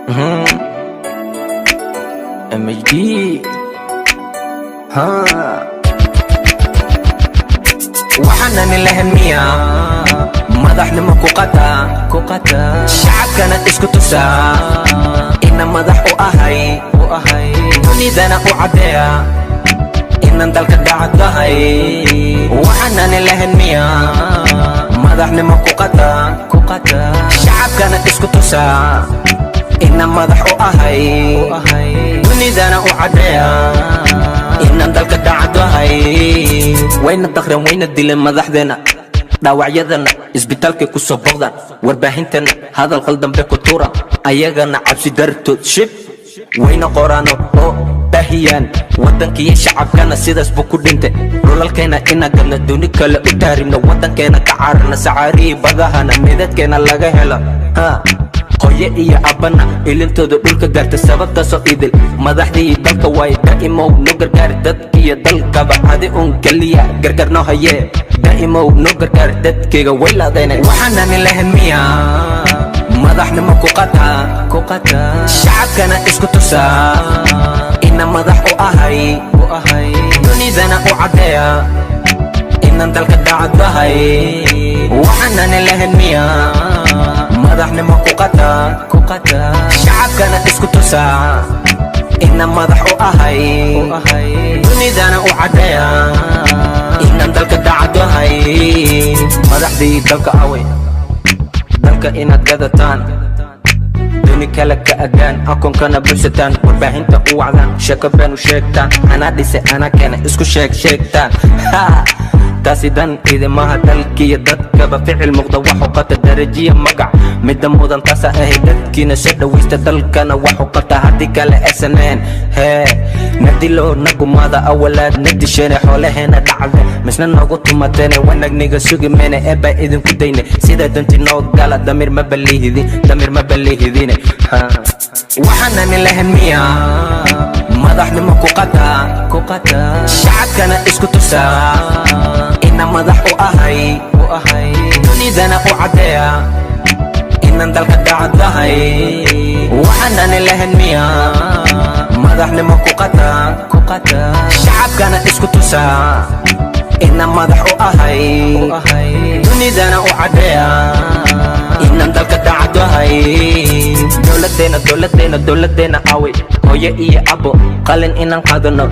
MHD waxaana nilahan miya madaxnimo ku qata shacabkana isku tusa ina madax u ahay dunidana u cadeeya inan dalka dacadahay waxaana nilahan miya madaxnimo ku qata shacabkana isku tusa ina madax u ahay dunidana u cadeeya inan dalka dacadahay wayna daqreen wayna dileen madaxdeena dhaawacyadana isbitaalkay ku soo boqdaan warbaahintana hadal qaldambe ku tuura ayagana cabsi dartood shib wayna qoraano oo bahiyaan wadankiiyo shacabkana sidaas buu ku dhintay dhulalkeena ina gadna duni kale u taaribna wadankeena ka caarana sacaarihii badahana midadkeena laga helo qoye iyo abana ilintooda dhulka gaarta sababtaasoo idil madaxdii dalka waay daa'imow no gargaar dadkiiyo dalkaba adi un kaliya gargar noo haye daa'imow no gargaar dadkayga way laadaynay waxaana nilahan miya madaxnimo ku qata shacabkana isku tusa ina madax u ahay dunidana u cadeeya inan dalka dacadahay waxaana nilahan miya madaxnimo ku qata shacabkana isku tusa ina madax u ahay dunidana u cadeeya inan dalka dacadahay madaxdii dalka awey dalka inaad gadataan duni kale ka agaan akoonkana bulsataan warbaahinta u wacdaan sheeko been u sheegtaan anaa dhise anaa keena isku sheegtaan taasi dan idimaha dalkiiyo dadkaba ficil muuqda waxu qata darajiya magac midda mudan taasa ahay dadkiina soo dhawaysta dalkana waxu qata haddii kale esaneen nadilo nagumaada awalaad na disheene xoolaheena dhacde misna noogu tumateene wanagniga sugi meene eebaa idinku dayne sida danti noo gala damir ma balihidine waxaana nilahan miya madaxnimo ku qata shacabkana isku tusa ina madax u ahay dunidana u cadeeya inan dalka dacadahay waxaana nilahan miya madaxnimo ku qata shacabkana isku tusa ina madax u ahay dunidana u cadeeya inan dalka dacadahay dowladeena awey hooyo iyo abo qalin inaan qaadano